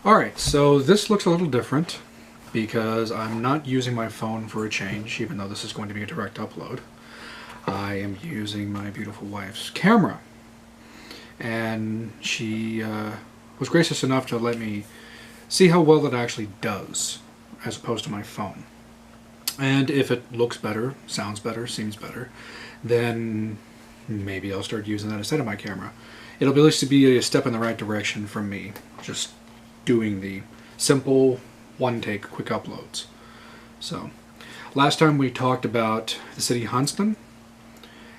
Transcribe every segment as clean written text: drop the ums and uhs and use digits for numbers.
Alright, so this looks a little different because I'm not using my phone for a change, even though this is going to be a direct upload. I am using my beautiful wife's camera. And she was gracious enough to let me see how well it actually does, as opposed to my phone. And if it looks better, sounds better, seems better, then maybe I'll start using that instead of my camera. It'll at least be a step in the right direction from me, just doing the simple one-take quick uploads. So, last time we talked about the city Huntsman,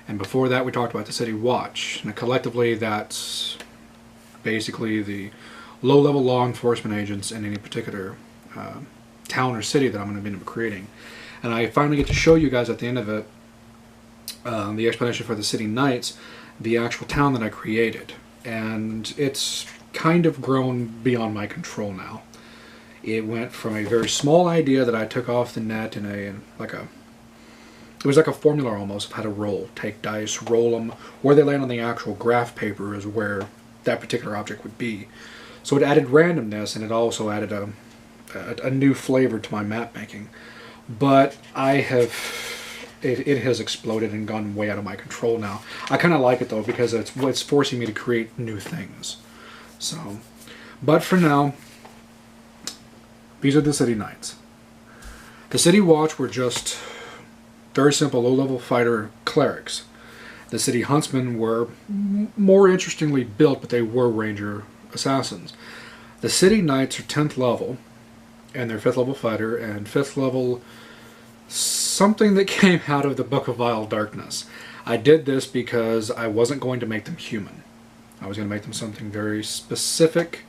and before that we talked about the city Watch. And collectively that's basically the low-level law enforcement agents in any particular town or city that I'm going to be creating. And I finally get to show you guys at the end of it the explanation for the city Knights, the actual town that I created. And it's kind of grown beyond my control now. It went from a very small idea that I took off the net in it was like a formula almost of how to roll. Take dice, roll them. Where they land on the actual graph paper is where that particular object would be. So it added randomness, and it also added a new flavor to my map making. But it has exploded and gone way out of my control now. I kind of like it though, because it's forcing me to create new things. So, but for now, these are the city Knights. The city Watch were just very simple low-level fighter clerics. The city Huntsmen were more interestingly built, but they were ranger assassins. The city Knights are 10th level, and they're 5th level fighter, and 5th level something that came out of the Book of Vile Darkness. I did this because I wasn't going to make them human. I was going to make them something very specific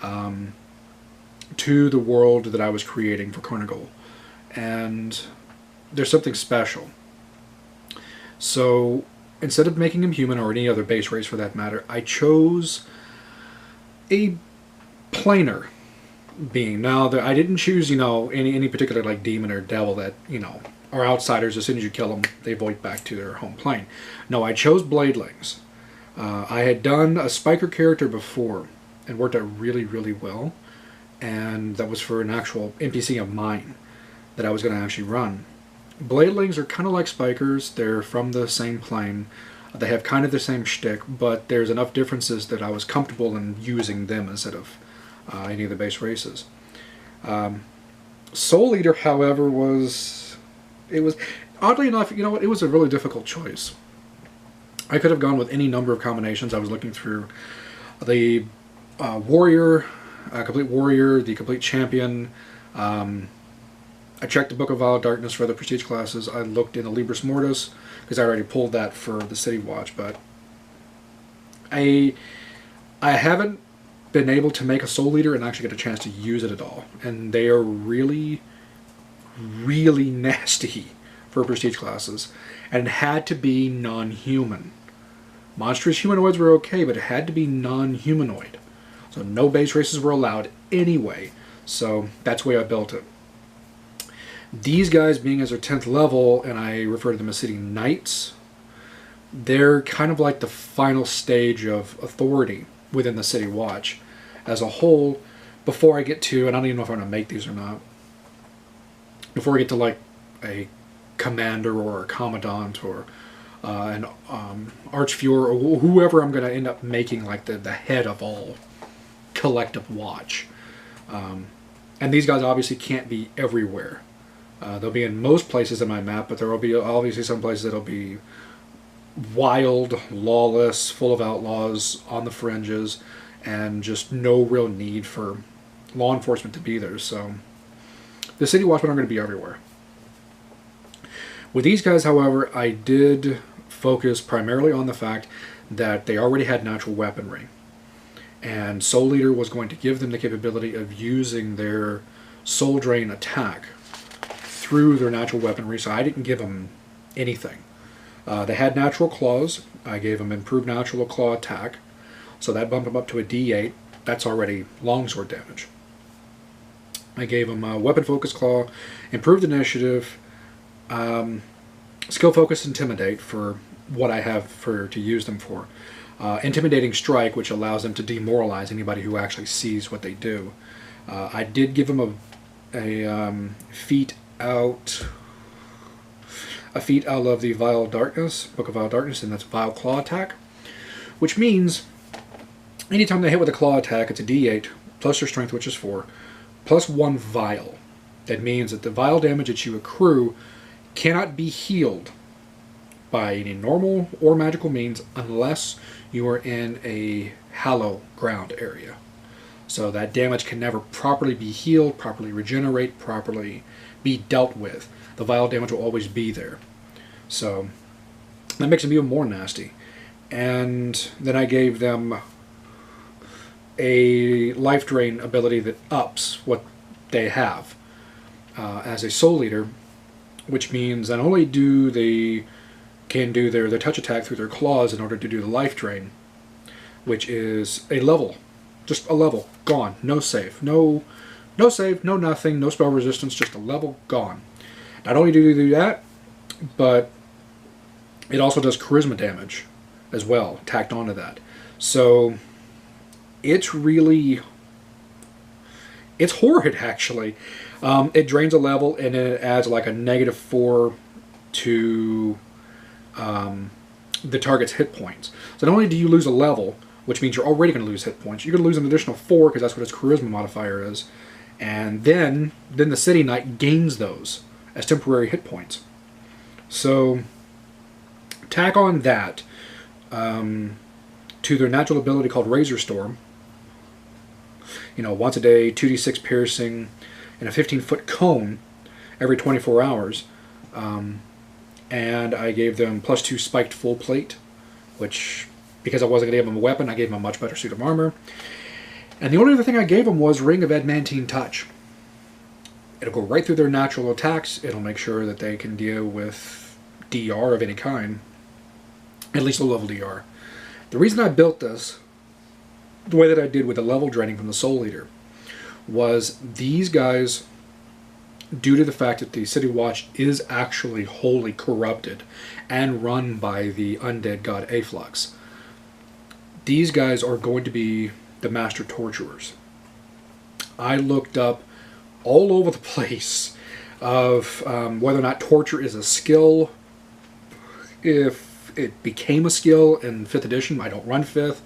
to the world that I was creating for Carnival. And there's something special. So instead of making him human, or any other base race for that matter, I chose a planar being. Now, I didn't choose, any particular like demon or devil that, are outsiders. As soon as you kill them, they void back to their home plane. No, I chose bladelings. I had done a spiker character before and worked out really, really well. And that was for an actual NPC of mine that I was going to actually run. Bladelings are kind of like spikers. They're from the same plane. They have kind of the same shtick, but there's enough differences that I was comfortable in using them instead of any of the base races. Soul Eater, however, was oddly enough, it was a really difficult choice. I could have gone with any number of combinations. I was looking through the warrior, complete warrior, the complete champion. I checked the Book of Vile Darkness for the prestige classes. I looked in the Libris Mortis because I already pulled that for the City Watch, but I haven't been able to make a Soul Leader and actually get a chance to use it at all. And they are really, really nasty for prestige classes. And it had to be non-human. Monstrous humanoids were okay, but it had to be non-humanoid. So no base races were allowed anyway. So that's the way I built it. These guys, being as their 10th level, and I refer to them as City Knights, they're kind of like the final stage of authority within the City Watch as a whole. Before I get to, and I don't even know if I'm going to make these or not, before I get to like a commander or a commandant or an archviewer or whoever I'm going to end up making like the head of all collective watch. And these guys obviously can't be everywhere. They'll be in most places in my map, but there will be obviously some places that'll be wild, lawless, full of outlaws, on the fringes, and just no real need for law enforcement to be there. So the City Watchmen are going to be everywhere. With these guys, however, I did focus primarily on the fact that they already had natural weaponry. And Soul Leader was going to give them the capability of using their Soul Drain attack through their natural weaponry, so I didn't give them anything. They had natural claws. I gave them improved natural claw attack, so that bumped them up to a D8. That's already longsword damage. I gave them a weapon focus claw, improved initiative, skill focus intimidate for what I have to use them for. Intimidating Strike, which allows them to demoralize anybody who actually sees what they do. I did give them a feat out of the Vile Darkness, Book of Vile Darkness, and that's Vile Claw Attack, which means anytime they hit with a claw attack, it's a D8 plus their strength, which is 4, plus 1 vile. That means that the vile damage that you accrue cannot be healed by any normal or magical means unless you are in a hallow ground area. So that damage can never properly be healed, properly regenerate, properly be dealt with. The vile damage will always be there. So that makes them even more nasty. And then I gave them a life drain ability that ups what they have as a soul eater, which means not only do they can do their touch attack through their claws in order to do the life drain, which is a level, just a level, gone, no save, no save, no nothing, no spell resistance, just a level, gone. Not only do they do that, but it also does charisma damage as well, tacked onto that. So it's really, it's horrid actually. It drains a level and then it adds like a -4 to the target's hit points. So not only do you lose a level, which means you're already going to lose hit points, you're going to lose an additional 4 because that's what its charisma modifier is. And then the City Knight gains those as temporary hit points. So tack on that to their natural ability called Razor Storm. You know, once a day, 2d6 piercing, and a 15-foot cone every 24 hours. And I gave them +2 spiked full plate, which, because I wasn't going to give them a weapon, I gave them a much better suit of armor. And the only other thing I gave them was Ring of Adamantine Touch. It'll go right through their natural attacks. It'll make sure that they can deal with DR of any kind, at least a level DR. The reason I built this the way that I did with the level draining from the Soul Eater was these guys, due to the fact that the City Watch is actually wholly corrupted and run by the undead god Afflux, these guys are going to be the master torturers. I looked up all over the place of whether or not torture is a skill, if it became a skill in 5th edition. I don't run 5th,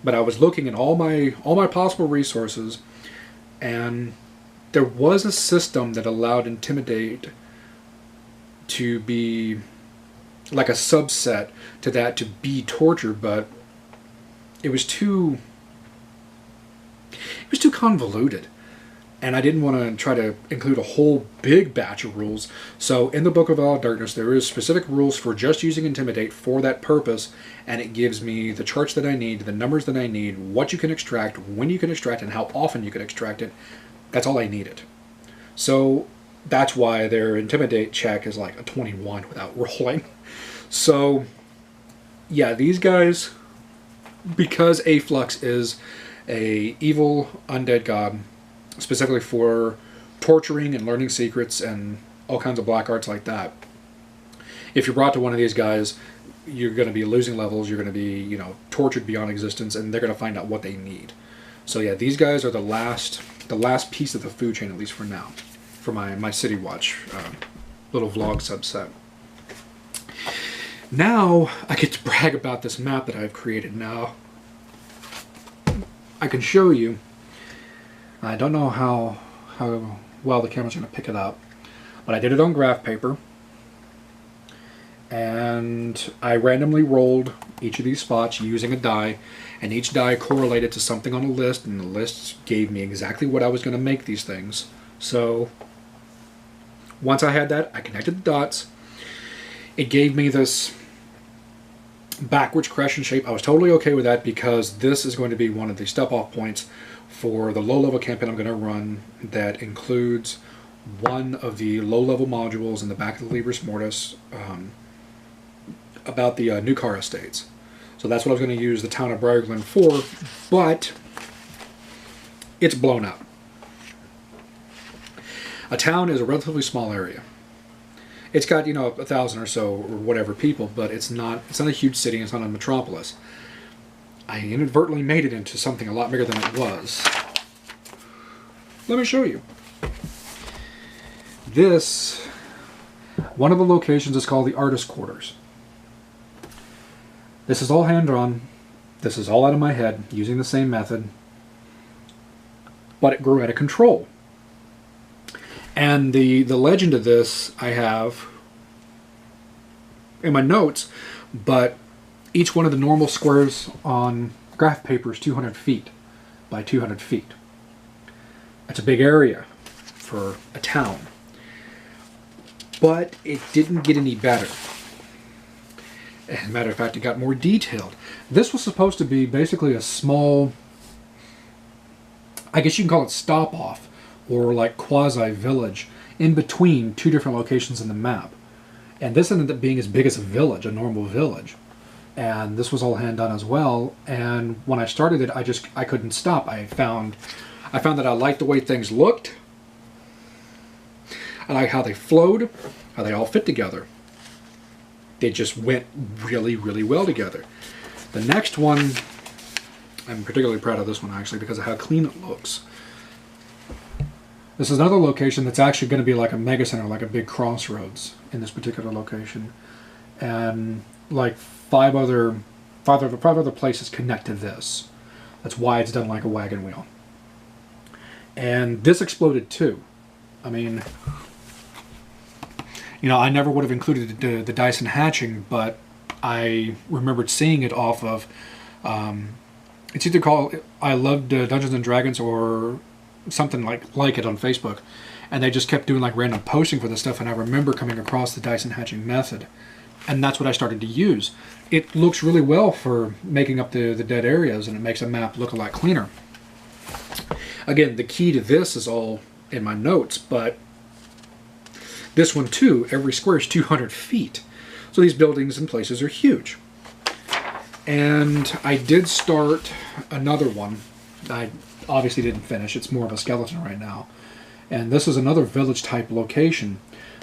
but I was looking at all my possible resources, and there was a system that allowed Intimidate to be like a subset to that, to be torture, but it was too convoluted, and I didn't want to try to include a whole big batch of rules. So in the Book of Vile Darkness, there is specific rules for just using Intimidate for that purpose, and it gives me the charts that I need, the numbers that I need, what you can extract, when you can extract, and how often you can extract it. That's all I needed. So that's why their Intimidate check is like a 21 without rolling. So yeah, these guys, because Afflux is a evil undead god, specifically for torturing and learning secrets and all kinds of black arts like that, if you're brought to one of these guys, you're going to be losing levels, you're going to be, you know, tortured beyond existence, and they're going to find out what they need. So yeah, these guys are the last piece of the food chain, at least for now, for my City Watch little vlog subset. Now I get to brag about this map that I've created. Now I can show you. I don't know how well the camera's going to pick it up, but I did it on graph paper, and I randomly rolled each of these spots using a die, and each die correlated to something on a list, and the list gave me exactly what I was going to make these things. So once I had that, I connected the dots. It gave me this backwards crescent shape. I was totally okay with that because this is going to be one of the step-off points for the low-level campaign I'm going to run that includes one of the low-level modules in the back of the Libris Mortis about the New Car Estates. So that's what I was going to use the town of Briarglen for, but it's blown up. A town is a relatively small area. It's got, you know, 1,000 or so or whatever people, but it's not a huge city, it's not a metropolis. I inadvertently made it into something a lot bigger than it was. Let me show you. This, one of the locations is called the Artist Quarters. This is all hand-drawn. This is all out of my head, using the same method. But it grew out of control. And the legend of this I have in my notes, but each one of the normal squares on graph paper is 200 feet by 200 feet. That's a big area for a town. But it didn't get any better. As a matter of fact, it got more detailed. This was supposed to be basically a small, I guess you can call it stop-off, or like quasi-village, in between two different locations in the map. And this ended up being as big as a village, a normal village. And this was all hand done as well. And when I started it, I couldn't stop. I found that I liked the way things looked. I like how they flowed, how they all fit together. They just went really, really well together. The next one, I'm particularly proud of this one actually because of how clean it looks. This is another location that's actually going to be like a mega center, like a big crossroads in this particular location. And like five other places connect to this. That's why it's done like a wagon wheel. And this exploded too. I mean, you know, I never would have included the Dyson hatching, but I remembered seeing it off of, it's either called I Loved Dungeons and Dragons or something like it on Facebook, and they just kept doing like random posting for this stuff, and I remember coming across the Dyson hatching method, and that's what I started to use. It looks really well for making up the dead areas, and it makes a map look a lot cleaner. Again, the key to this is all in my notes, but this one too, every square is 200 feet. So these buildings and places are huge. And I did start another one. I obviously didn't finish. It's more of a skeleton right now. And this is another village type location.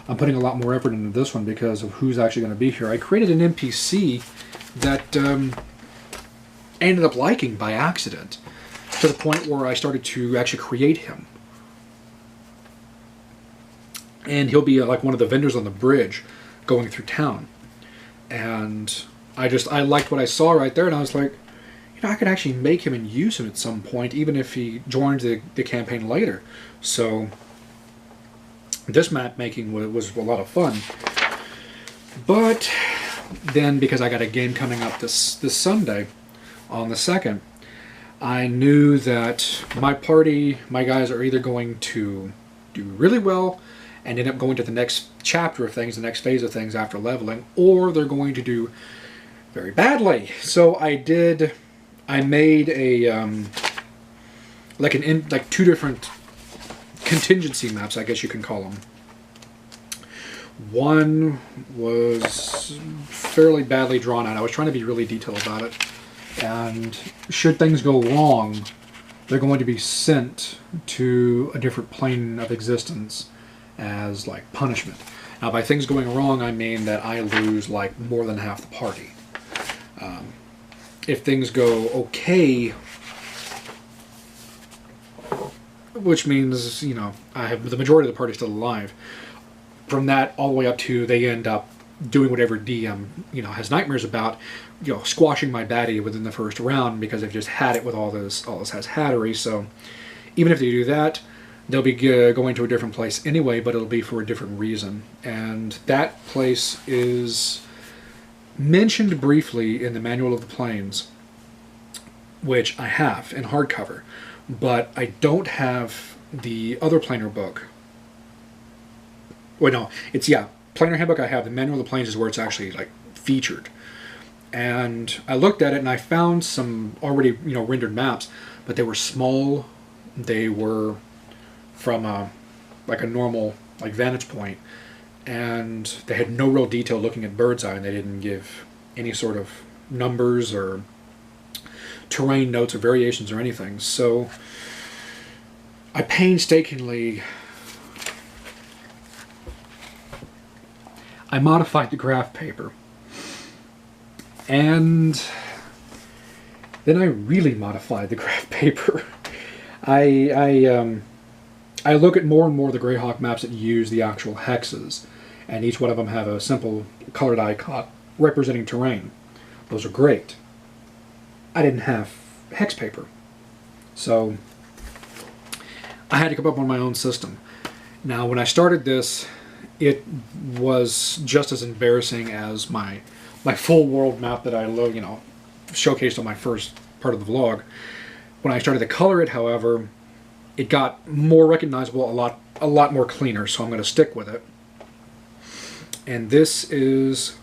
I'm putting a lot more effort into this one because of who's actually going to be here. I created an NPC that ended up liking by accident, to the point where I started to actually create him. And he'll be like one of the vendors on the bridge going through town. And I liked what I saw right there, and I was like, you know, I could actually make him and use him at some point, even if he joins the campaign later. So this map making was a lot of fun. But then, because I got a game coming up this Sunday on the 2nd, I knew that my party, my guys are either going to do really well and end up going to the next chapter of things, the next phase of things after leveling, or they're going to do very badly. So I made a like two different contingency maps, I guess you can call them. One was fairly badly drawn out. I was trying to be really detailed about it. And should things go wrong, they're going to be sent to a different plane of existence as like punishment. Now by things going wrong, I mean that I lose like more than half the party. If things go okay, which means, you know, I have the majority of the party still alive, from that all the way up to they end up doing whatever DM, you know, has nightmares about, you know, squashing my baddie within the first round because they've just had it with all this has hattery. So even if they do that, they'll be going to a different place anyway, but it'll be for a different reason. And that place is mentioned briefly in the Manual of the Planes, which I have in hardcover, but I don't have the other planar book. Wait, no, it's, yeah, planar handbook I have. The Manual of the Planes is where it's actually like featured. And I looked at it and I found some already, you know, rendered maps, but they were small. They were from like a normal like vantage point, and they had no real detail looking at bird's eye, and they didn't give any sort of numbers or terrain notes or variations or anything. So I painstakingly modified the graph paper, and Then I really modified the graph paper. I look at more and more the Greyhawk maps that use the actual hexes, and each one of them have a simple colored icon representing terrain. Those are great. I didn't have hex paper, so I had to come up with my own system. Now, when I started this, it was just as embarrassing as my full world map that I showcased on my first part of the vlog. When I started to color it, however, it got more recognizable, a lot more cleaner, so I'm going to stick with it. And this is...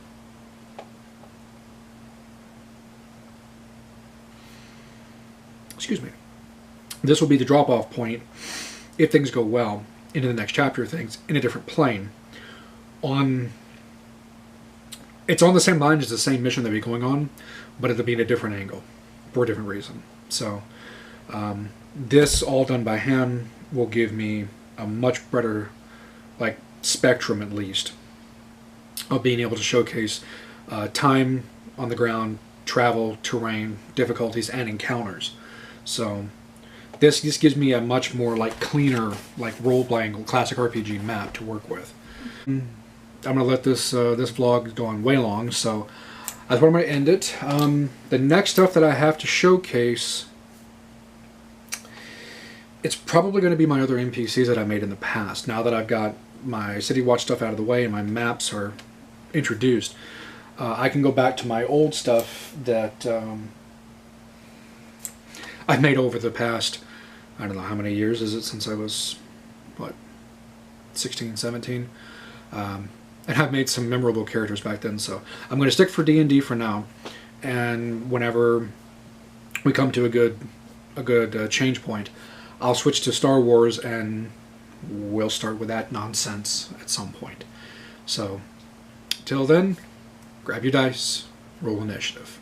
excuse me. This will be the drop-off point, if things go well, into the next chapter of things, in a different plane. It's on the same line as the same mission that we're going on, but it'll be in a different angle, for a different reason. So, this, all done by hand, will give me a much better, spectrum at least, of being able to showcase time on the ground, travel, terrain, difficulties, and encounters. So this gives me a much more cleaner, role-playing classic RPG map to work with. I'm gonna let this vlog go on way long, so that's where I'm gonna end it. The next stuff that I have to showcase, it's probably going to be my other NPCs that I made in the past. Now that I've got my City Watch stuff out of the way and my maps are introduced, I can go back to my old stuff that I've made over the past, I don't know how many years is it since I was, 16, 17? And I've made some memorable characters back then, so I'm going to stick for D&D for now, and whenever we come to a good change point, I'll switch to Star Wars, and we'll start with that nonsense at some point. So, till then, grab your dice, roll initiative.